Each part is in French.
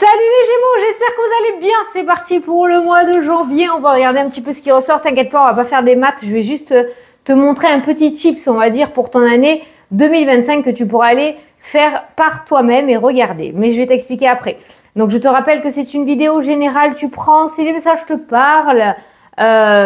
Salut les Gémeaux, j'espère que vous allez bien. C'est parti pour le mois de janvier. On va regarder un petit peu ce qui ressort. T'inquiète pas, on va pas faire des maths. Je vais juste te montrer un petit tips, on va dire, pour ton année 2025 que tu pourras aller faire par toi-même et regarder. Mais je vais t'expliquer après. Donc, je te rappelle que c'est une vidéo générale. Tu prends si les messages te parlent.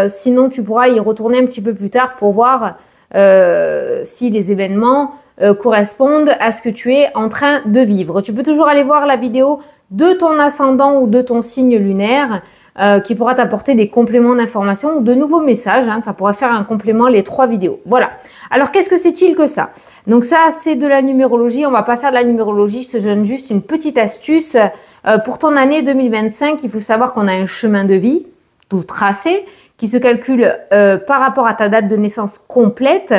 Sinon, tu pourras y retourner un petit peu plus tard pour voir si les événements correspondent à ce que tu es en train de vivre. Tu peux toujours aller voir la vidéo de ton ascendant ou de ton signe lunaire qui pourra t'apporter des compléments d'information ou de nouveaux messages. Hein, ça pourra faire un complément les 3 vidéos. Voilà. Alors, qu'est-ce que c'est-il que ça? Donc ça, c'est de la numérologie. On va pas faire de la numérologie. Je te donne juste une petite astuce. Pour ton année 2025, il faut savoir qu'on a un chemin de vie tout tracé qui se calcule par rapport à ta date de naissance complète,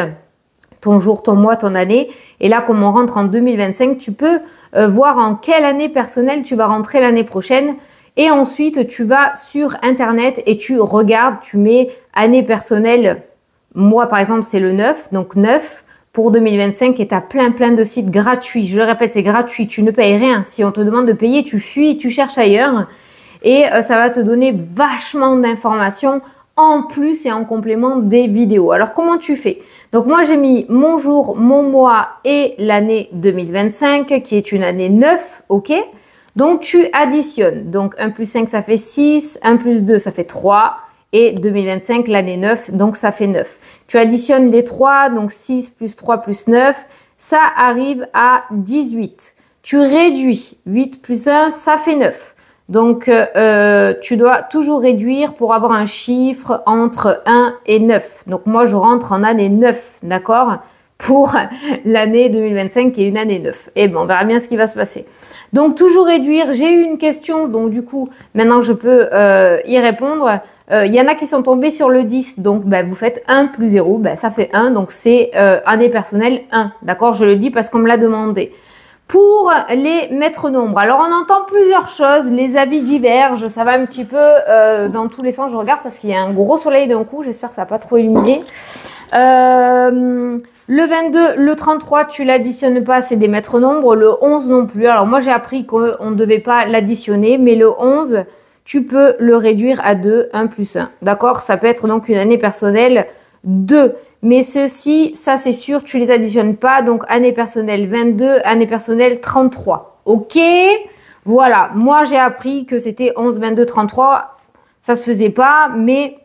ton jour, ton mois, ton année. Et là, comme on rentre en 2025, tu peux voir en quelle année personnelle tu vas rentrer l'année prochaine. Et ensuite, tu vas sur Internet et tu regardes, tu mets année personnelle. Moi, par exemple, c'est le 9, donc 9 pour 2025 et tu as plein de sites gratuits. Je le répète, c'est gratuit, tu ne payes rien. Si on te demande de payer, tu fuis, tu cherches ailleurs. Et ça va te donner vachement d'informations en plus et en complément des vidéos. Alors, comment tu fais? Donc, moi, j'ai mis mon jour, mon mois et l'année 2025 qui est une année 9, ok? Donc, tu additionnes. Donc, 1 plus 5, ça fait 6. 1 plus 2, ça fait 3. Et 2025, l'année 9, donc ça fait 9. Tu additionnes les 3, donc 6 plus 3 plus 9. Ça arrive à 18. Tu réduis. 8 plus 1, ça fait 9. Donc, tu dois toujours réduire pour avoir un chiffre entre 1 et 9. Donc, moi, je rentre en année 9, d'accord? Pour l'année 2025 qui est une année 9. Et bon, on verra bien ce qui va se passer. Donc, toujours réduire. J'ai eu une question, donc du coup, maintenant, je peux y répondre. Il y en a qui sont tombés sur le 10. Donc, vous faites 1 plus 0. Ça fait 1. Donc, c'est année personnelle 1. D'accord? Je le dis parce qu'on me l'a demandé. Pour les maîtres nombres, alors on entend plusieurs choses, les avis divergent, ça va un petit peu dans tous les sens, je regarde parce qu'il y a un gros soleil d'un coup, j'espère que ça va pas trop illuminer. Le 22, le 33, tu l'additionnes pas, c'est des maîtres nombres, le 11 non plus. Alors moi j'ai appris qu'on ne devait pas l'additionner, mais le 11, tu peux le réduire à 2, 1 plus 1. D'accord? Ça peut être donc une année personnelle 2. Mais ceux-ci, ça c'est sûr, tu les additionnes pas. Donc, année personnelle 22, année personnelle 33. Ok? Voilà. Moi, j'ai appris que c'était 11, 22, 33. Ça se faisait pas, mais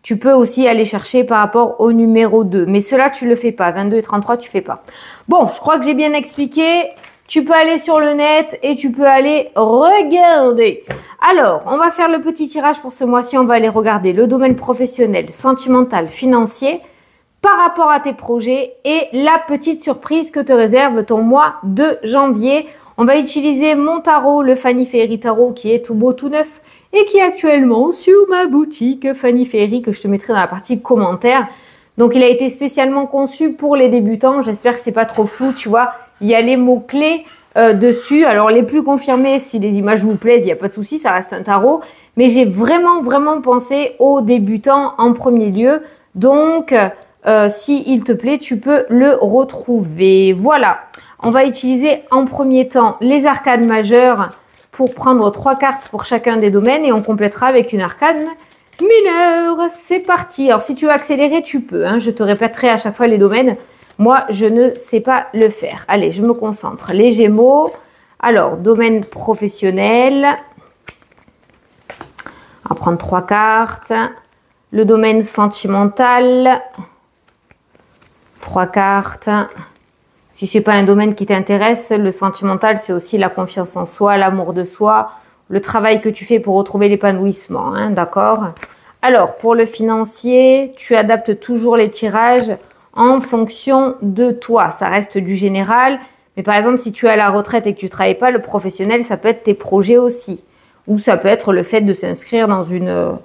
tu peux aussi aller chercher par rapport au numéro 2. Mais cela, tu le fais pas. 22 et 33, tu fais pas. Bon, je crois que j'ai bien expliqué. Tu peux aller sur le net et tu peux aller regarder. Alors, on va faire le petit tirage pour ce mois-ci. On va aller regarder le domaine professionnel, sentimental, financier, par rapport à tes projets et la petite surprise que te réserve ton mois de janvier. On va utiliser mon tarot, le Fanny Ferry Tarot qui est tout beau, tout neuf et qui est actuellement sur ma boutique Fanny Ferry que je te mettrai dans la partie commentaires. Donc, il a été spécialement conçu pour les débutants. J'espère que c'est pas trop flou, tu vois. Il y a les mots-clés dessus. Alors, les plus confirmés, si les images vous plaisent, il n'y a pas de souci, ça reste un tarot. Mais j'ai vraiment pensé aux débutants en premier lieu. Donc, si il te plaît, tu peux le retrouver. Voilà. On va utiliser en premier temps les arcanes majeures pour prendre 3 cartes pour chacun des domaines et on complétera avec une arcane mineure. C'est parti. Alors, si tu veux accélérer, tu peux. Hein. Je te répéterai à chaque fois les domaines. Moi, je ne sais pas le faire. Allez, je me concentre. Les Gémeaux. Alors, domaine professionnel. On va prendre 3 cartes. Le domaine sentimental. 3 cartes. Si c'est pas un domaine qui t'intéresse, le sentimental, c'est aussi la confiance en soi, l'amour de soi, le travail que tu fais pour retrouver l'épanouissement, hein, d'accord? Alors, pour le financier, tu adaptes toujours les tirages en fonction de toi. Ça reste du général, mais par exemple, si tu es à la retraite et que tu travailles pas, le professionnel, ça peut être tes projets aussi. Ou ça peut être le fait de s'inscrire dans une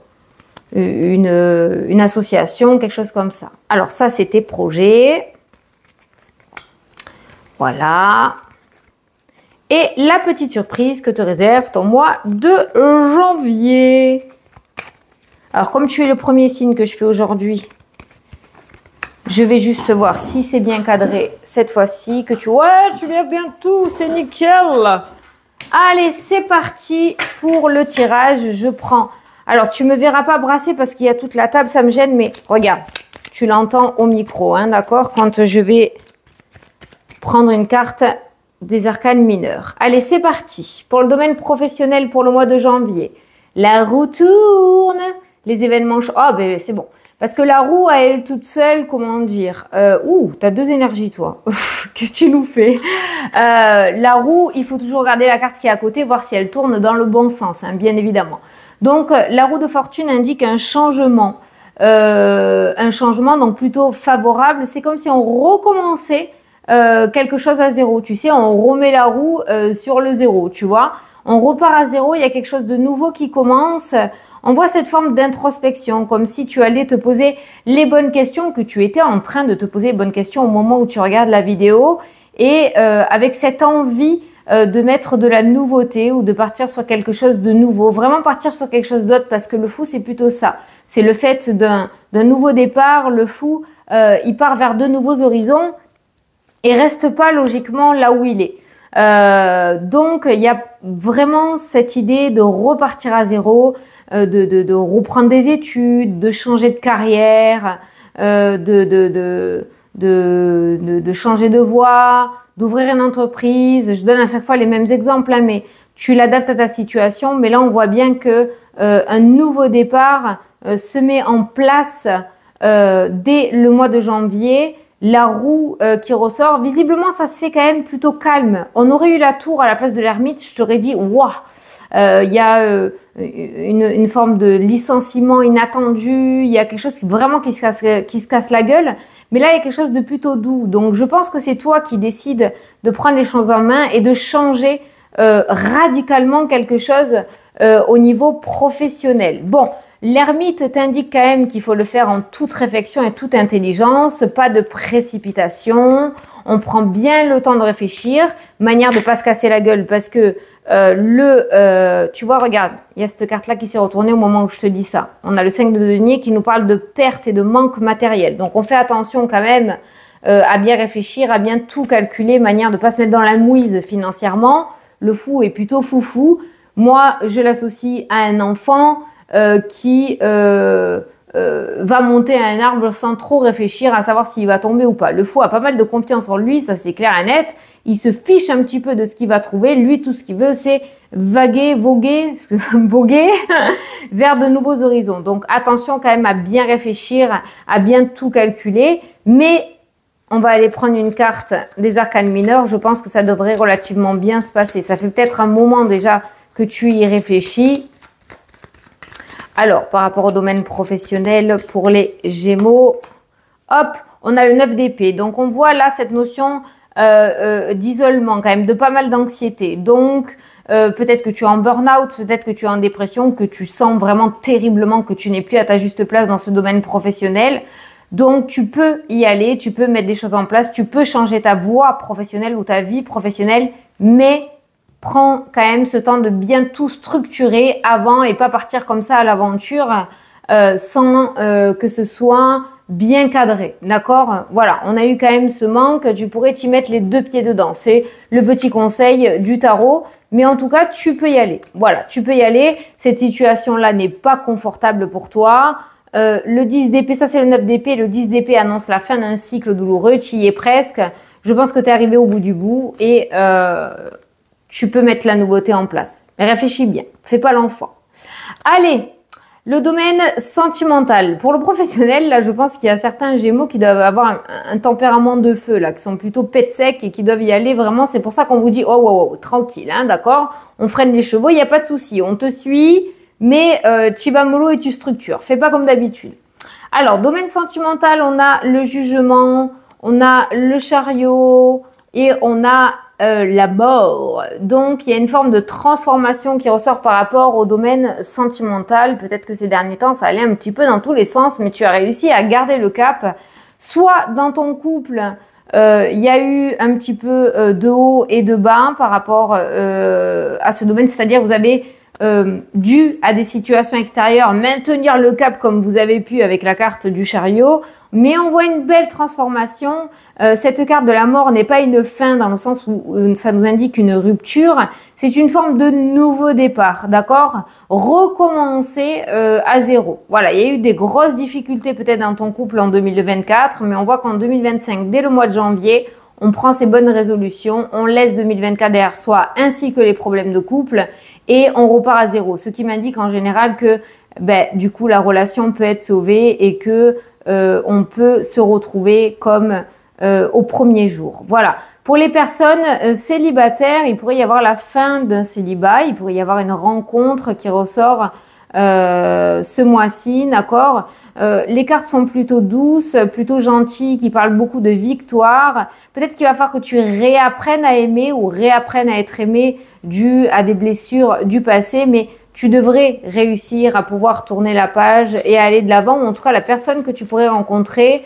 association, quelque chose comme ça. Alors ça, c'est tes projets. Voilà. Et la petite surprise que te réserve ton mois de janvier. Alors, comme tu es le premier signe que je fais aujourd'hui, je vais juste voir si c'est bien cadré cette fois-ci. Que tu... Ouais, tu viens bien tout, c'est nickel. Allez, c'est parti pour le tirage. Je prends. Alors, tu me verras pas brasser parce qu'il y a toute la table, ça me gêne, mais regarde, tu l'entends au micro, hein, d'accord? Quand je vais prendre une carte des arcanes mineurs. Allez, c'est parti. Pour le domaine professionnel pour le mois de janvier, la roue tourne. Les événements... Oh, ben c'est bon. Parce que la roue, à elle toute seule, comment dire, t'as deux énergies, toi. Qu'est-ce que tu nous fais? La roue, il faut toujours regarder la carte qui est à côté, voir si elle tourne dans le bon sens, hein, bien évidemment. Donc, la roue de fortune indique un changement donc plutôt favorable. C'est comme si on recommençait quelque chose à zéro. Tu sais, on remet la roue sur le zéro, tu vois. On repart à zéro, il y a quelque chose de nouveau qui commence. On voit cette forme d'introspection, comme si tu allais te poser les bonnes questions, que tu étais en train de te poser les bonnes questions au moment où tu regardes la vidéo. Et avec cette envie de mettre de la nouveauté ou de partir sur quelque chose de nouveau. Vraiment partir sur quelque chose d'autre parce que le fou, c'est plutôt ça. C'est le fait d'un nouveau départ. Le fou, il part vers de nouveaux horizons et reste pas logiquement là où il est. Donc, il y a vraiment cette idée de repartir à zéro, de reprendre des études, de changer de carrière, de changer de voie, d'ouvrir une entreprise. Je donne à chaque fois les mêmes exemples, hein, mais tu l'adaptes à ta situation. Mais là, on voit bien que un nouveau départ se met en place dès le mois de janvier. La roue qui ressort, visiblement, ça se fait quand même plutôt calme. On aurait eu la tour à la place de l'ermite, je t'aurais dit, waouh, il y a une forme de licenciement inattendu, il y a quelque chose qui se casse la gueule. Mais là, il y a quelque chose de plutôt doux. Donc, je pense que c'est toi qui décides de prendre les choses en main et de changer radicalement quelque chose au niveau professionnel. Bon, l'ermite t'indique quand même qu'il faut le faire en toute réflexion et toute intelligence, pas de précipitation. On prend bien le temps de réfléchir, manière de pas se casser la gueule parce que tu vois, regarde, il y a cette carte-là qui s'est retournée au moment où je te dis ça. On a le 5 de denier qui nous parle de perte et de manque matériel. Donc, on fait attention quand même à bien réfléchir, à bien tout calculer, manière de pas se mettre dans la mouise financièrement. Le fou est plutôt foufou. Moi, je l'associe à un enfant qui va monter à un arbre sans trop réfléchir à savoir s'il va tomber ou pas. Le fou a pas mal de confiance en lui, ça c'est clair et net. Il se fiche un petit peu de ce qu'il va trouver. Lui, tout ce qu'il veut, c'est voguer vers de nouveaux horizons. Donc, attention quand même à bien réfléchir, à bien tout calculer. Mais on va aller prendre une carte des arcanes mineurs. Je pense que ça devrait relativement bien se passer. Ça fait peut-être un moment déjà que tu y réfléchis. Alors, par rapport au domaine professionnel, pour les Gémeaux, hop, on a le 9 d'épée. Donc, on voit là cette notion d'isolement, quand même, de pas mal d'anxiété. Donc, peut-être que tu es en burn-out, peut-être que tu es en dépression, que tu sens vraiment terriblement que tu n'es plus à ta juste place dans ce domaine professionnel. Donc, tu peux y aller, tu peux mettre des choses en place, tu peux changer ta voie professionnelle ou ta vie professionnelle, mais prends quand même ce temps de bien tout structurer avant et pas partir comme ça à l'aventure sans que ce soit bien cadré, d'accord? Voilà, on a eu quand même ce manque, tu pourrais t'y mettre les deux pieds dedans. C'est le petit conseil du tarot, mais en tout cas, tu peux y aller. Voilà, tu peux y aller. Cette situation-là n'est pas confortable pour toi. Le 10 d'épée, ça c'est le 9 d'épée. Le 10 d'épée annonce la fin d'un cycle douloureux. Tu y es presque. Je pense que tu es arrivé au bout du bout et tu peux mettre la nouveauté en place. Mais réfléchis bien, fais pas l'enfant. Allez, le domaine sentimental. Pour le professionnel, là, je pense qu'il y a certains Gémeaux qui doivent avoir un tempérament de feu, là, qui sont plutôt pète sec et qui doivent y aller vraiment. C'est pour ça qu'on vous dit, oh, tranquille, hein, d'accord? On freine les chevaux, il n'y a pas de souci. On te suit, mais tu vas mollo et tu structures. Fais pas comme d'habitude. Alors, domaine sentimental, on a le jugement, on a le chariot et on a la mort. Donc, il y a une forme de transformation qui ressort par rapport au domaine sentimental. Peut-être que ces derniers temps, ça allait un petit peu dans tous les sens, mais tu as réussi à garder le cap. Soit dans ton couple, il y a eu un petit peu de haut et de bas par rapport à ce domaine. C'est-à-dire, vous avez dû à des situations extérieures maintenir le cap comme vous avez pu avec la carte du chariot. mais on voit une belle transformation. Cette carte de la mort n'est pas une fin dans le sens où ça nous indique une rupture. C'est une forme de nouveau départ, d'accord? Recommencer à zéro. Voilà, il y a eu des grosses difficultés peut-être dans ton couple en 2024, mais on voit qu'en 2025, dès le mois de janvier, on prend ses bonnes résolutions, on laisse 2024 derrière soi ainsi que les problèmes de couple et on repart à zéro. Ce qui m'indique en général que du coup la relation peut être sauvée et que on peut se retrouver comme au premier jour. Voilà. Pour les personnes célibataires, il pourrait y avoir la fin d'un célibat, il pourrait y avoir une rencontre qui ressort ce mois-ci, d'accord. Les cartes sont plutôt douces, plutôt gentilles, qui parlent beaucoup de victoire. Peut-être qu'il va falloir que tu réapprennes à aimer ou réapprennes à être aimé dû à des blessures du passé, mais tu devrais réussir à pouvoir tourner la page et à aller de l'avant, ou en tout cas la personne que tu pourrais rencontrer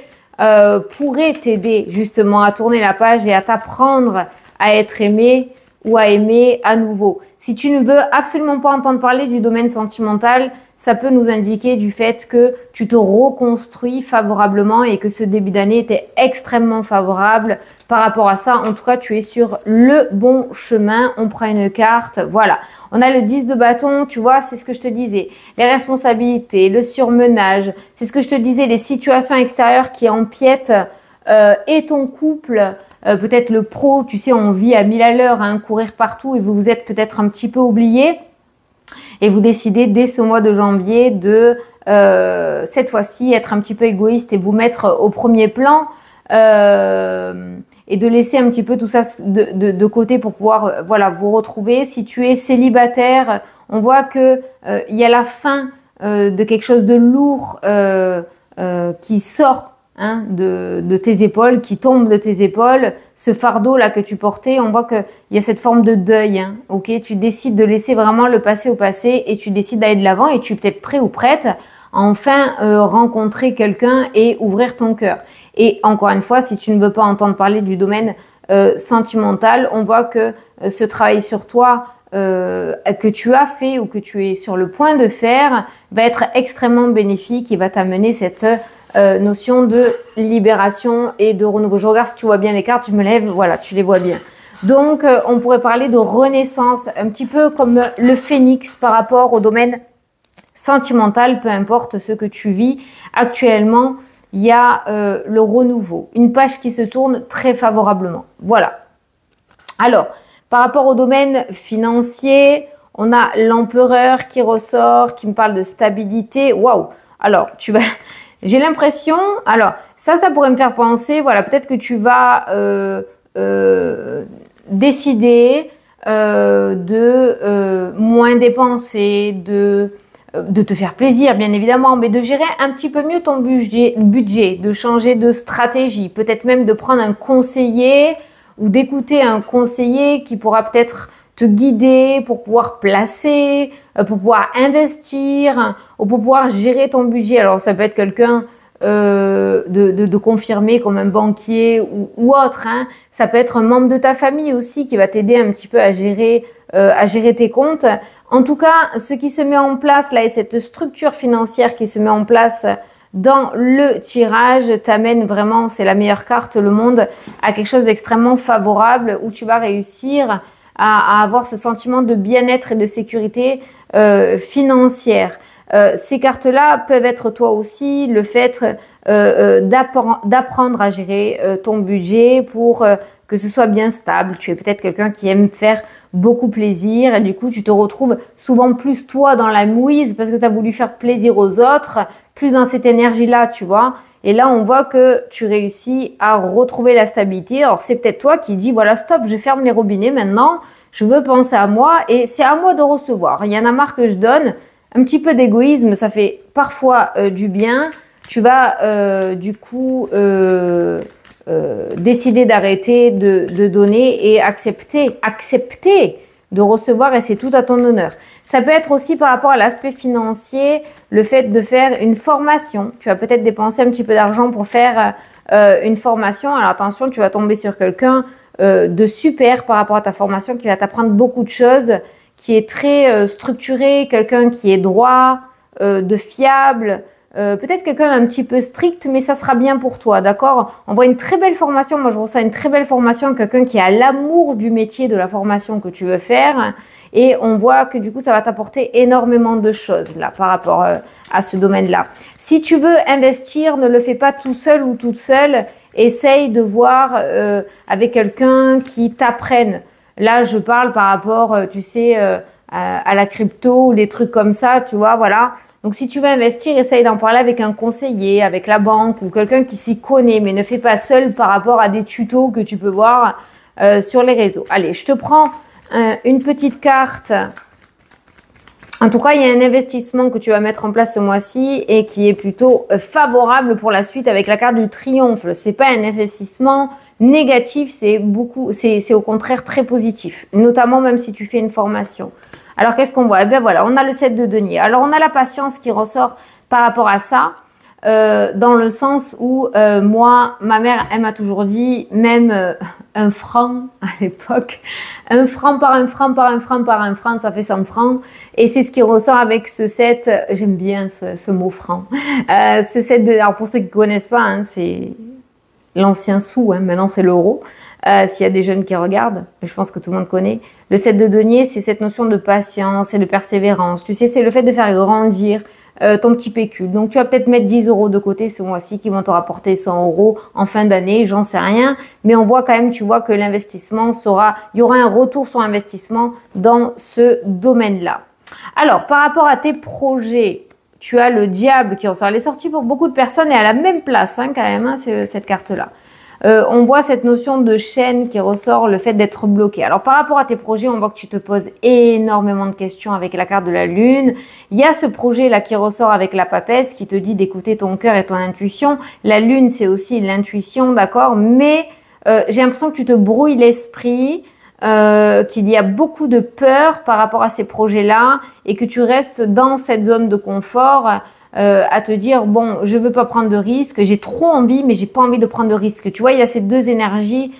pourrait t'aider justement à tourner la page et à t'apprendre à être aimé ou à aimer à nouveau. Si tu ne veux absolument pas entendre parler du domaine sentimental, ça peut nous indiquer du fait que tu te reconstruis favorablement et que ce début d'année était extrêmement favorable par rapport à ça. En tout cas, tu es sur le bon chemin. On prend une carte. Voilà. On a le 10 de bâton. Tu vois, c'est ce que je te disais. Les responsabilités, le surmenage. C'est ce que je te disais. Les situations extérieures qui empiètent et ton couple. Peut-être le pro, tu sais, on vit à 1000 à l'heure, hein, courir partout et vous vous êtes peut-être un petit peu oublié. Et vous décidez dès ce mois de janvier de, cette fois-ci, être un petit peu égoïste et vous mettre au premier plan et de laisser un petit peu tout ça de côté pour pouvoir voilà, vous retrouver. Si tu es célibataire, on voit que il y a la fin de quelque chose de lourd qui sort de tes épaules, qui tombe de tes épaules, ce fardeau là que tu portais, on voit qu'il y a cette forme de deuil, ok, tu décides de laisser vraiment le passé au passé et tu décides d'aller de l'avant et tu es peut-être prêt ou prête à enfin rencontrer quelqu'un et ouvrir ton cœur. Et encore une fois, si tu ne veux pas entendre parler du domaine sentimental, on voit que ce travail sur toi que tu as fait ou que tu es sur le point de faire va être extrêmement bénéfique et va t'amener cette notion de libération et de renouveau. Je regarde si tu vois bien les cartes, je me lève, voilà, tu les vois bien. Donc, on pourrait parler de renaissance, un petit peu comme le phénix par rapport au domaine sentimental, peu importe ce que tu vis. Actuellement, il y a le renouveau, une page qui se tourne très favorablement. Voilà. Alors, par rapport au domaine financier, on a l'empereur qui ressort, qui me parle de stabilité. Waouh! Alors, j'ai l'impression, alors ça pourrait me faire penser, voilà, peut-être que tu vas décider de moins dépenser, de te faire plaisir bien évidemment, mais de gérer un petit peu mieux ton budget, de changer de stratégie, peut-être même de prendre un conseiller ou d'écouter un conseiller qui pourra peut-être te guider pour pouvoir placer, pour pouvoir investir, ou pour pouvoir gérer ton budget. Alors ça peut être quelqu'un de confirmé comme un banquier ou autre. Ça peut être un membre de ta famille aussi qui va t'aider un petit peu à gérer tes comptes. En tout cas, ce qui se met en place là et cette structure financière qui se met en place dans le tirage t'amène vraiment, c'est la meilleure carte, le monde, à quelque chose d'extrêmement favorable où tu vas réussir à avoir ce sentiment de bien-être et de sécurité financière. Ces cartes-là peuvent être toi aussi le fait d'apprendre à gérer ton budget pour que ce soit bien stable. Tu es peut-être quelqu'un qui aime faire beaucoup plaisir et du coup tu te retrouves souvent plus toi dans la mouise parce que tu as voulu faire plaisir aux autres, plus dans cette énergie-là, tu vois. Et là, on voit que tu réussis à retrouver la stabilité. Alors, c'est peut-être toi qui dis, voilà, stop, je ferme les robinets maintenant. Je veux penser à moi et c'est à moi de recevoir. Il y en a marre que je donne. Un petit peu d'égoïsme, ça fait parfois du bien. Tu vas du coup décider d'arrêter de donner et accepter de recevoir et c'est tout à ton honneur. Ça peut être aussi par rapport à l'aspect financier, le fait de faire une formation. Tu vas peut-être dépenser un petit peu d'argent pour faire une formation. Alors attention, tu vas tomber sur quelqu'un de super par rapport à ta formation qui va t'apprendre beaucoup de choses, qui est très structuré, quelqu'un qui est droit, de fiable, peut-être quelqu'un un petit peu strict, mais ça sera bien pour toi, d'accord? On voit une très belle formation, moi je ressens une très belle formation, quelqu'un qui a l'amour du métier, de la formation que tu veux faire, et on voit que du coup ça va t'apporter énormément de choses là par rapport à ce domaine-là. Si tu veux investir, ne le fais pas tout seul ou toute seule, essaye de voir avec quelqu'un qui t'apprenne. Là je parle par rapport, tu sais, à la crypto ou les trucs comme ça, tu vois, voilà. Donc, si tu veux investir, essaye d'en parler avec un conseiller, avec la banque ou quelqu'un qui s'y connaît, mais ne fais pas seul par rapport à des tutos que tu peux voir sur les réseaux. Allez, je te prends une petite carte. En tout cas, il y a un investissement que tu vas mettre en place ce mois-ci et qui est plutôt favorable pour la suite avec la carte du triomphe. C'est pas un investissement négatif, c'est au contraire très positif, notamment même si tu fais une formation. Alors, qu'est-ce qu'on voit? Eh bien, voilà, on a le 7 de denier. Alors, on a la patience qui ressort par rapport à ça, dans le sens où, moi, ma mère, elle m'a toujours dit, même un franc à l'époque, un franc par un franc par un franc par un franc, ça fait 100 francs. Et c'est ce qui ressort avec ce 7, j'aime bien ce mot franc. Ce 7 alors, pour ceux qui ne connaissent pas, hein, c'est l'ancien sou, hein, maintenant c'est l'euro. S'il y a des jeunes qui regardent, je pense que tout le monde connaît. Le 7 de denier, c'est cette notion de patience et de persévérance. Tu sais, c'est le fait de faire grandir ton petit pécule. Donc, tu vas peut-être mettre 10 euros de côté ce mois-ci qui vont te rapporter 100 euros en fin d'année, j'en sais rien. Mais on voit quand même, tu vois que l'investissement il y aura un retour sur investissement dans ce domaine-là. Alors, par rapport à tes projets, tu as le diable qui ressort. Elle est sortie pour beaucoup de personnes et à la même place, hein, quand même, hein, cette carte-là. On voit cette notion de chaîne qui ressort, le fait d'être bloqué. Alors, par rapport à tes projets, on voit que tu te poses énormément de questions avec la carte de la lune. Il y a ce projet-là qui ressort avec la papesse qui te dit d'écouter ton cœur et ton intuition. La lune, c'est aussi l'intuition, d'accord? Mais j'ai l'impression que tu te brouilles l'esprit, qu'il y a beaucoup de peur par rapport à ces projets-là et que tu restes dans cette zone de confort à te dire, bon, je veux pas prendre de risques, j'ai trop envie, mais j'ai pas envie de prendre de risques. Tu vois, il y a ces deux énergies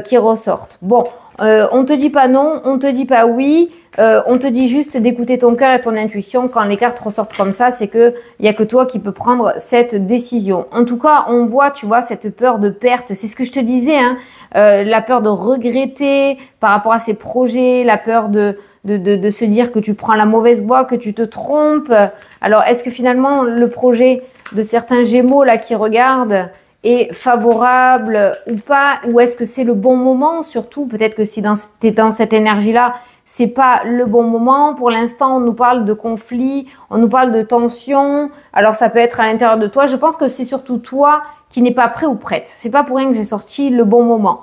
qui ressortent. Bon, on te dit pas non, on te dit pas oui, on te dit juste d'écouter ton cœur et ton intuition. Quand les cartes ressortent comme ça, c'est que il y a que toi qui peux prendre cette décision. En tout cas, on voit, tu vois, cette peur de perte. C'est ce que je te disais, hein, la peur de regretter par rapport à ces projets, la peur de se dire que tu prends la mauvaise voie, que tu te trompes. Alors, est-ce que finalement, le projet de certains Gémeaux là qui regardent est favorable ou pas? Ou est-ce que c'est le bon moment? Surtout, peut-être que si tu es dans cette énergie-là, c'est pas le bon moment. Pour l'instant, on nous parle de conflit, on nous parle de tension. Alors, ça peut être à l'intérieur de toi. Je pense que c'est surtout toi qui n'es pas prêt ou prête. C'est pas pour rien que j'ai sorti le bon moment.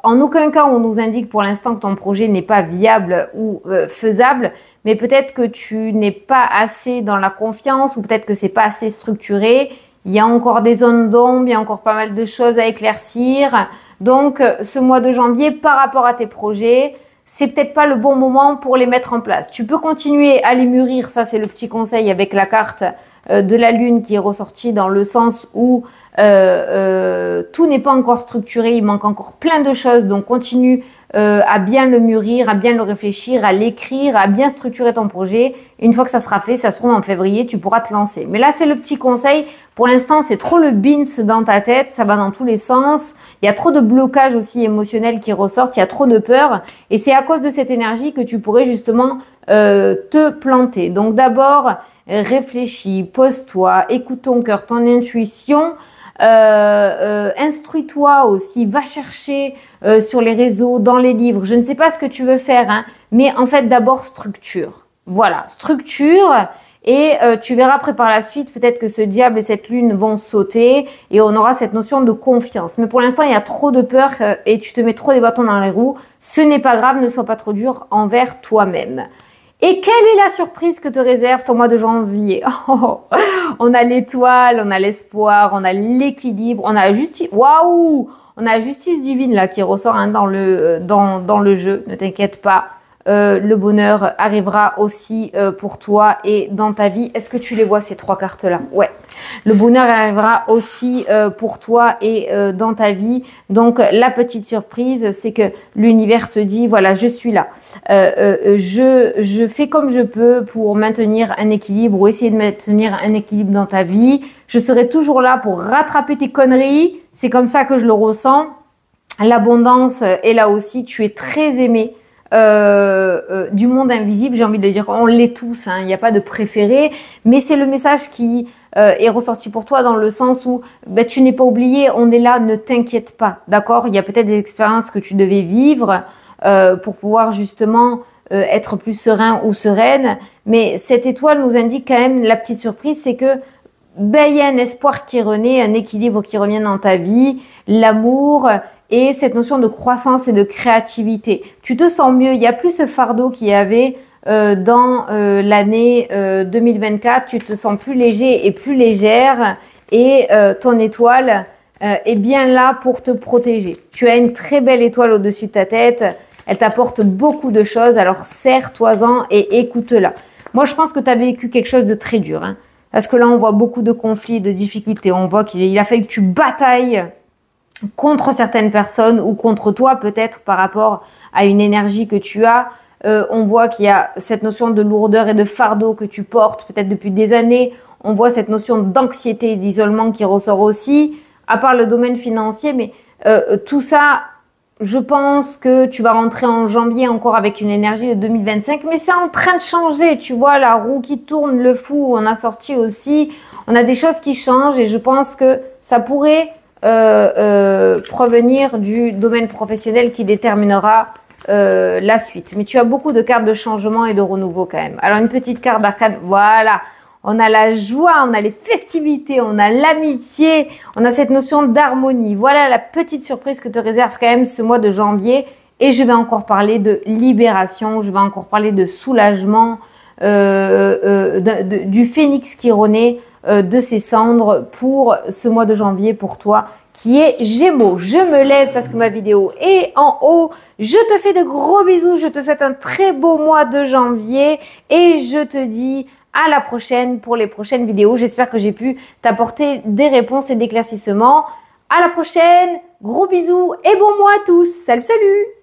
En aucun cas, on nous indique pour l'instant que ton projet n'est pas viable ou faisable, mais peut-être que tu n'es pas assez dans la confiance ou peut-être que c'est pas assez structuré. Il y a encore des zones d'ombre, il y a encore pas mal de choses à éclaircir. Donc, ce mois de janvier, par rapport à tes projets, c'est peut-être pas le bon moment pour les mettre en place. Tu peux continuer à les mûrir, ça c'est le petit conseil avec la carte de la lune qui est ressortie dans le sens où tout n'est pas encore structuré, il manque encore plein de choses, donc continue à bien le mûrir, à bien le réfléchir, à l'écrire, à bien structurer ton projet. Une fois que ça sera fait, ça se trouve en février, tu pourras te lancer. Mais là, c'est le petit conseil. Pour l'instant, c'est trop le beans dans ta tête, ça va dans tous les sens. Il y a trop de blocages aussi émotionnels qui ressortent, il y a trop de peur. Et c'est à cause de cette énergie que tu pourrais justement te planter. Donc d'abord, réfléchis, pose-toi, écoute ton cœur, ton intuition. Instruis-toi aussi, va chercher sur les réseaux, dans les livres. Je ne sais pas ce que tu veux faire, hein, mais en fait d'abord structure. Voilà, structure et tu verras après par la suite peut-être que ce diable et cette lune vont sauter et on aura cette notion de confiance. Mais pour l'instant il y a trop de peur et tu te mets trop les bâtons dans les roues. Ce n'est pas grave, ne sois pas trop dur envers toi-même. Et quelle est la surprise que te réserve ton mois de janvier? On a l'étoile, on a l'espoir, on a l'équilibre, on a la justice. Waouh! On a la justice divine là qui ressort hein, dans le jeu. Ne t'inquiète pas. le bonheur arrivera aussi pour toi et dans ta vie. Est-ce que tu les vois ces trois cartes-là? Ouais. Le bonheur arrivera aussi pour toi et dans ta vie. Donc la petite surprise, c'est que l'univers te dit, voilà, je suis là. Je fais comme je peux pour maintenir un équilibre ou essayer de maintenir un équilibre dans ta vie. Je serai toujours là pour rattraper tes conneries. C'est comme ça que je le ressens. L'abondance est là aussi. Tu es très aimé. Du monde invisible, j'ai envie de dire, on l'est tous, hein, il n'y a pas de préféré, mais c'est le message qui est ressorti pour toi dans le sens où ben, tu n'es pas oublié, on est là, ne t'inquiète pas, d'accord? Il y a peut-être des expériences que tu devais vivre pour pouvoir justement être plus serein ou sereine, mais cette étoile nous indique quand même la petite surprise, c'est que ben, il y a un espoir qui renaît, un équilibre qui revient dans ta vie, l'amour et cette notion de croissance et de créativité. Tu te sens mieux, il n'y a plus ce fardeau qu'il y avait dans l'année 2024, tu te sens plus léger et plus légère et ton étoile est bien là pour te protéger. Tu as une très belle étoile au-dessus de ta tête, elle t'apporte beaucoup de choses, alors serre-toi-en et écoute-la. Moi, je pense que tu as vécu quelque chose de très dur, hein, parce que là, on voit beaucoup de conflits, de difficultés, on voit qu'il a fallu que tu batailles contre certaines personnes ou contre toi peut-être par rapport à une énergie que tu as. On voit qu'il y a cette notion de lourdeur et de fardeau que tu portes peut-être depuis des années. On voit cette notion d'anxiété et d'isolement qui ressort aussi, à part le domaine financier. Mais tout ça, je pense que tu vas rentrer en janvier encore avec une énergie de 2025. Mais c'est en train de changer, tu vois, la roue qui tourne, le fou, on a sorti aussi. On a des choses qui changent et je pense que ça pourrait provenir du domaine professionnel qui déterminera la suite. Mais tu as beaucoup de cartes de changement et de renouveau quand même. Alors une petite carte d'arcane, voilà. On a la joie, on a les festivités, on a l'amitié, on a cette notion d'harmonie. Voilà la petite surprise que te réserve quand même ce mois de janvier. Et je vais encore parler de libération, je vais encore parler de soulagement, du phénix qui renaît de ses cendres pour ce mois de janvier pour toi qui est Gémeaux. Je me lève parce que ma vidéo est en haut. Je te fais de gros bisous. Je te souhaite un très beau mois de janvier et je te dis à la prochaine pour les prochaines vidéos. J'espère que j'ai pu t'apporter des réponses et d'éclaircissements. À la prochaine. Gros bisous et bon mois à tous. Salut, salut!